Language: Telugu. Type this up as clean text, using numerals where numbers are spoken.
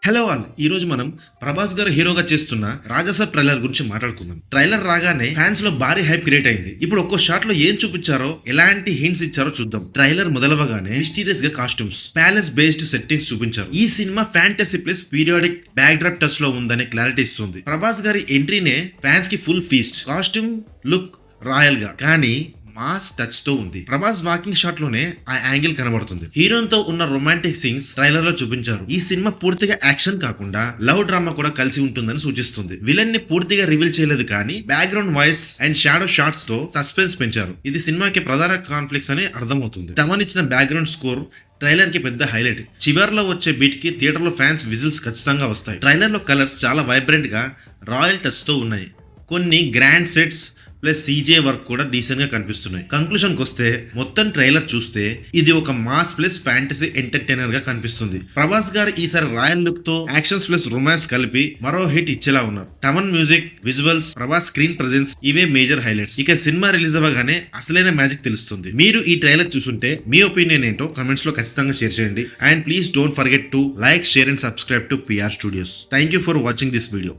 హలో ఆల్ ఈ రోజు మనం ప్రభాస్ గారు హీరోగా చేస్తున్న రాజసాబ్ ట్రైలర్ గురించి మాట్లాడుకుందాం. ట్రైలర్ రాగానే ఫ్యాన్స్ లో భారీ హైప్ క్రియేట్ అయింది. ఇప్పుడు ఒక్కో షాట్ లో ఏం చూపించారో, ఎలాంటి హింట్స్ ఇచ్చారో చూద్దాం. ట్రైలర్ మొదలవగానే మిస్టీరియస్ గా కాస్ట్యూమ్స్, ప్యాలెస్ బేస్డ్ సెట్టింగ్స్ చూపించారు. ఈ cinema fantasy plus periodic back drop touch లో ఉందనే క్లారిటీ ఇస్తుంది. ప్రభాస్ గారి ఎంట్రీనే ఫ్యాన్స్ కి full feast. Costume look royal గా కానీ మాస్ టచ్ తో ఉంది. ప్రభాస్ వాకింగ్ షాట్ లోనే ఆ యాంగిల్ కనబడుతుంది. హీరోతో ఉన్న రొమాంటిక్ సీన్స్ ట్రైలర్ లో చూపించారు. ఈ సినిమా పూర్తిగా యాక్షన్ కాకుండా లవ్ డ్రామా కూడా కలిసి ఉంటుందని సూచిస్తుంది. విలన్ ని పూర్తిగా రివీల్ చేయలేదు కానీ background voice and shadow shots తో సస్పెన్స్ పెంచారు. ఇది సినిమాకి ప్రధాన కాన్ఫ్లిక్ట్స్ అని అర్థమవుతుంది. తమనిచ్చిన బ్యాక్గ్రౌండ్ స్కోర్ ట్రైలర్ కి పెద్ద హైలైట్. చివర్లో వచ్చే బీట్ కి థియేటర్ లో ఫ్యాన్స్ విజిల్స్ ఖచ్చితంగా వస్తాయి. ట్రైలర్ లో కలర్స్ చాలా వైబ్రెంట్ గా రాయల్ టచ్ తో ఉన్నాయి. కొన్ని grand sets plus CJ work కూడా డీసెంట్ గా కనిపిస్తున్నాయి. కంక్లూషన్ కి వస్తే మొత్తం ట్రైలర్ చూస్తే ఇది ఒక మాస్ ప్లస్ ఫ్యాంటసీ ఎంటర్టైనర్ గా కనిపిస్తుంది. ప్రభాస్ గారు ఈసారి రాయల్ లుక్ తో యాక్షన్స్ ప్లస్ రొమాన్స్ కలిపి మరో హిట్ ఇచ్చేలా ఉన్నారు. Thaman music, visuals, Prabhas screen presence ఇవే మేజర్ హైలైట్స్. ఇక సినిమా రిలీజ్ అవ్వగానే అసలైన మ్యాజిక్ తెలుస్తుంది. మీరు ఈ ట్రైలర్ చూసుంటే మీ ఒపీనియన్ ఏంటో కమెంట్స్ లో ఖచ్చితంగా షేర్ చేయండి. And please don't forget to like, share and subscribe to PR studios. Thank you for watching this video.